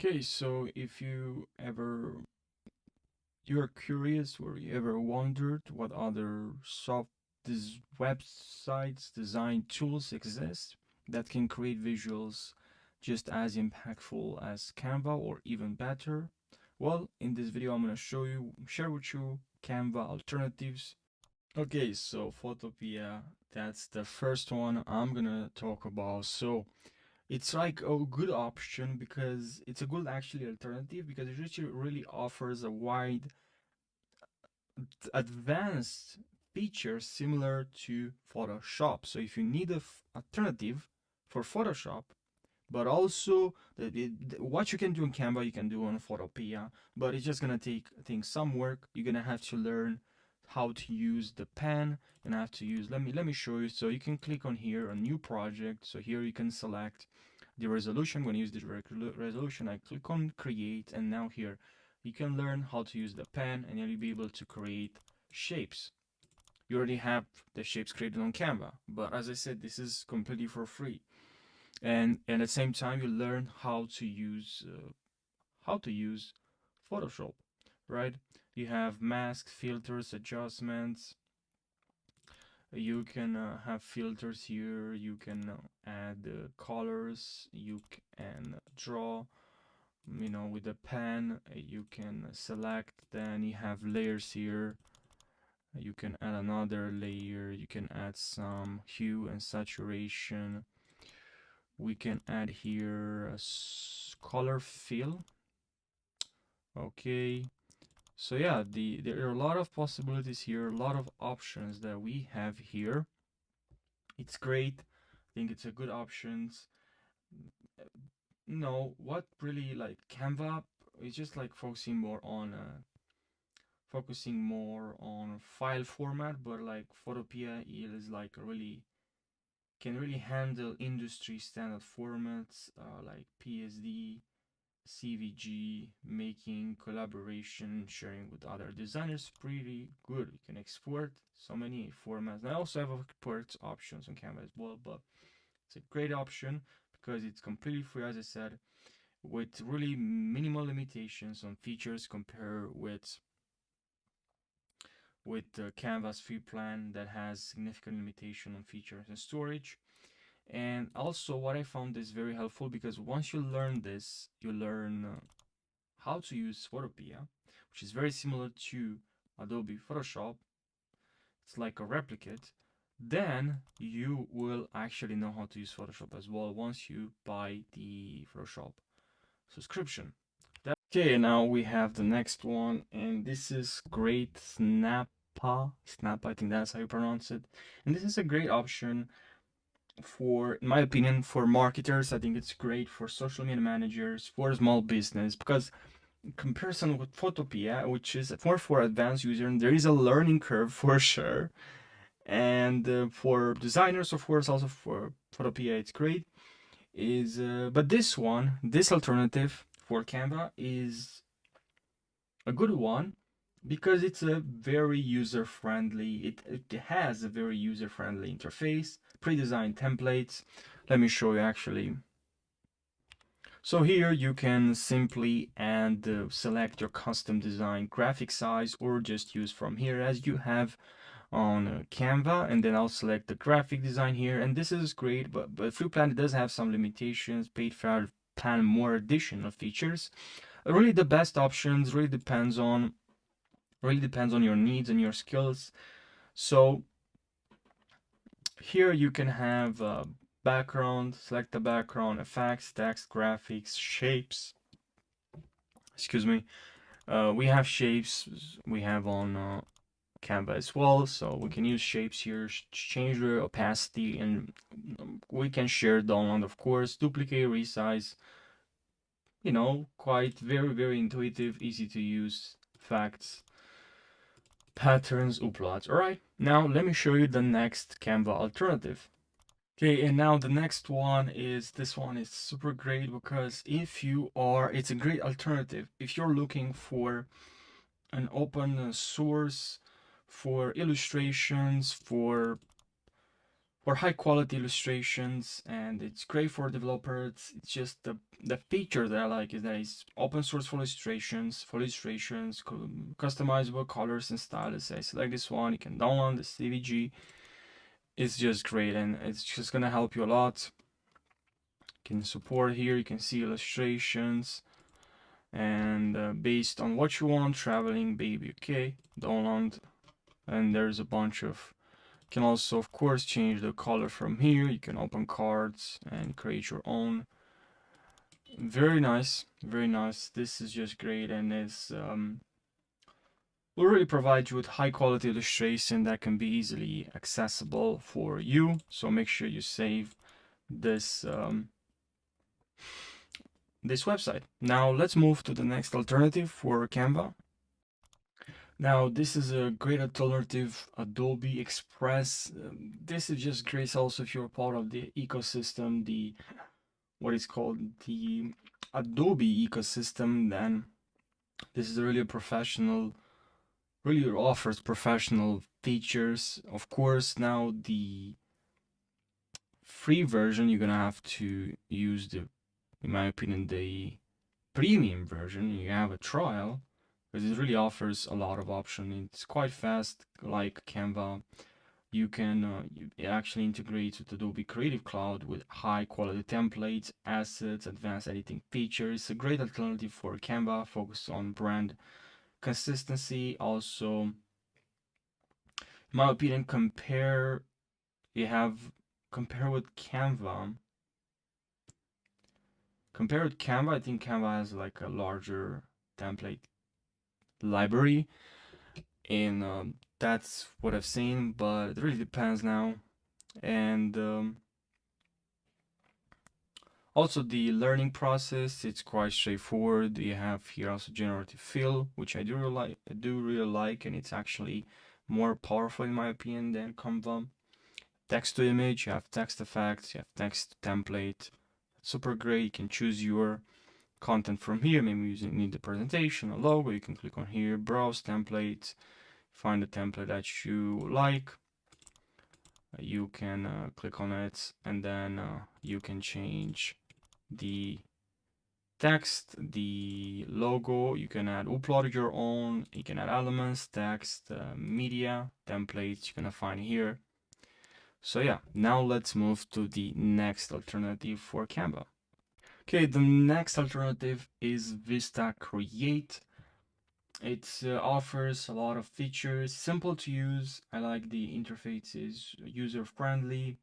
Okay, so if you're curious or you ever wondered what other websites design tools exist that can create visuals just as impactful as Canva or even better, well, in this video I'm gonna share with you Canva alternatives. Okay, so Photopea, that's the first one I'm gonna talk about. So it's like a good option because it's a good actually alternative because it really offers a wide advanced features similar to Photoshop. So if you need a alternative for Photoshop, but also what you can do in Canva, you can do on Photopea, but it's just gonna take some work. You're gonna have to learn how to use the pen and have to use. Let me show you. So you can click on here, a new project. So here you can select the resolution. I'm gonna use the resolution. I click on create, and now here you can learn how to use the pen, and you'll be able to create shapes. You already have the shapes created on Canva, but as I said, this is completely for free, and at the same time you learn how to use Photoshop, right? You have masks, filters, adjustments. You can have filters here. You can add colors. You can draw, with a pen. You can select. Then you have layers here. You can add another layer. You can add some hue and saturation. We can add here a color fill. Okay, so yeah, there are a lot of possibilities here, a lot of options that we have here. It's great. I think it's a good options. No, what really like Canva is just like focusing more on file format, but like Photopea is like really can really handle industry standard formats like PSD, CVG, making collaboration, sharing with other designers pretty good. You can export so many formats. And I also have export options on Canva as well, but it's a great option because it's completely free, as I said, with really minimal limitations on features compared with the Canva's free plan that has significant limitation on features and storage. And also, what I found is very helpful because once you learn this, you learn how to use Photopea, which is very similar to Adobe Photoshop. It's like a replicate. Then you will actually know how to use Photoshop as well once you buy the Photoshop subscription. Okay, now we have the next one, and this is great Snap, I think that's how you pronounce it. And this is a great option for, in my opinion, for marketers. I think it's great for social media managers, for small business, because in comparison with Photopea, which is more for advanced users, there is a learning curve for sure. And for designers, of course, also for Photopea, it's great. But this alternative for Canva is a good one because it's a very user-friendly. It has a very user-friendly interface, pre-designed templates. Let me show you actually. So here you can simply select your custom design graphic size or just use from here as you have on Canva, and then I'll select the graphic design here, and this is great, but free plan does have some limitations. Paid plan more additional features. Really the best options really depends on your needs and your skills. So here you can have background, select the background, effects, text, graphics, shapes. Excuse me. We have shapes. We have on Canva as well, so we can use shapes here, change the opacity, and we can share download, of course, duplicate, resize. Quite very intuitive, easy to use. Facts, patterns, uploads. All right, now let me show you the next Canva alternative. Okay, and now the next one is this one is super great because it's a great alternative if you're looking for an open source for illustrations, for or high quality illustrations, and it's great for developers. It's just the feature that I like is that it's open source for illustrations, customizable colors and styles. I select this one, you can download the CVG. It's just great, and it's just gonna help you a lot. You can support here, you can see illustrations, and based on what you want, traveling, baby, okay, download, and there's a bunch of. You can also, of course, change the color from here. You can open cards and create your own. Very nice, very nice. This is just great, and it's will really provide you with high quality illustration that can be easily accessible for you. So make sure you save this this website. Now let's move to the next alternative for Canva. Now this is a great alternative, Adobe Express. This is just great also if you're part of the ecosystem, the what is called the Adobe ecosystem, then this is really a professional, really offers professional features. Of course, now the free version, you're gonna have to use the, in my opinion, the premium version. You have a trial because it really offers a lot of options. It's quite fast, like Canva. You can it actually integrates with Adobe Creative Cloud with high quality templates, assets, advanced editing features. It's a great alternative for Canva, focused on brand consistency. Also, in my opinion, compare with Canva. Compare with Canva, I think Canva has like a larger template library, and that's what I've seen, but it really depends now. And also the learning process, it's quite straightforward. You have here also generative fill, which I do really like, and it's actually more powerful in my opinion than Canva. Text to image, you have text effects, you have text template. Super great. You can choose your content from here. Maybe you need the presentation, a logo. You can click on here, browse templates, find the template that you like. You can click on it, and then you can change the text, the logo. You can upload your own. You can add elements, text, media, templates. You're gonna find here. So yeah, now let's move to the next alternative for Canva. Okay, the next alternative is Vista Create. It offers a lot of features, simple to use. I like the interface is user friendly,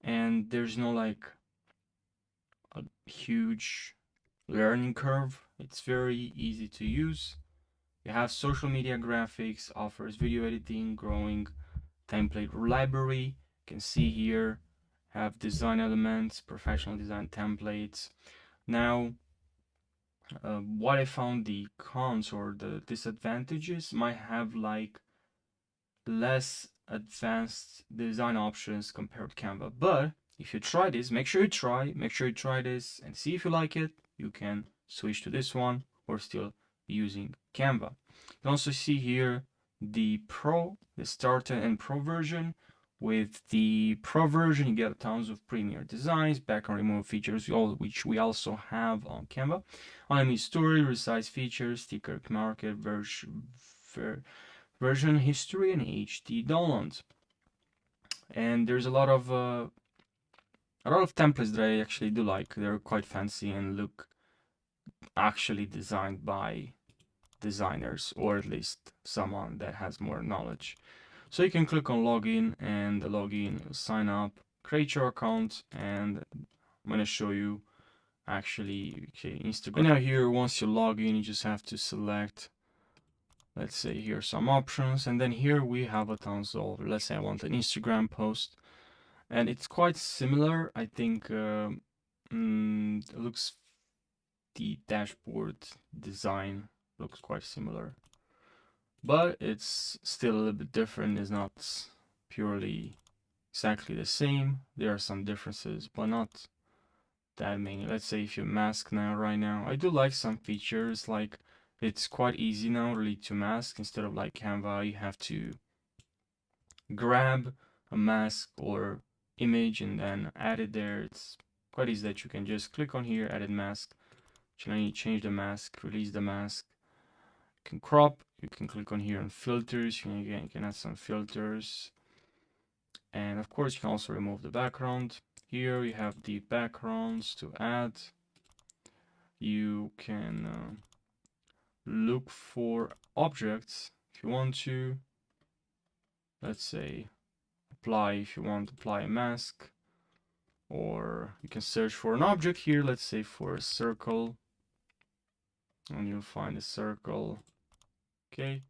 and there's no like a huge learning curve. It's very easy to use. You have social media graphics, offers video editing, growing template library. You can see here, have design elements, professional design templates. Now, what I found the cons or the disadvantages might have like less advanced design options compared to Canva. But if you try this, make sure you try this and see if you like it. You can switch to this one or still be using Canva. You can also see here the starter and pro version. With the pro version, you get tons of premier designs, background remove features, which we also have on Canva. Unlimited story, resize features, sticker market, version history, and HD downloads. And there's a lot of templates that I actually do like. They're quite fancy and look actually designed by designers, or at least someone that has more knowledge. So you can click on login, and the login, sign up, create your account, and I'm gonna show you actually, okay, Instagram. And now here, once you log in, you just have to select, let's say here some options, and then here we have a tons of, let's say I want an Instagram post, and it's quite similar. I think it looks, the dashboard design looks quite similar, but it's still a little bit different. It's not purely exactly the same. There are some differences, but not that many. Let's say if you mask now, right now, I do like some features, like it's quite easy now really to mask. Instead of like Canva, you have to grab a mask or image and then add it there. It's quite easy that you can just click on here, edit mask, change the mask, release the mask. You can crop, you can click on here on filters, you can add some filters. And of course, you can also remove the background. Here you have the backgrounds to add. You can look for objects if you want to. Let's say apply, if you want to apply a mask, or you can search for an object here, let's say for a circle, and you'll find a circle. Okay,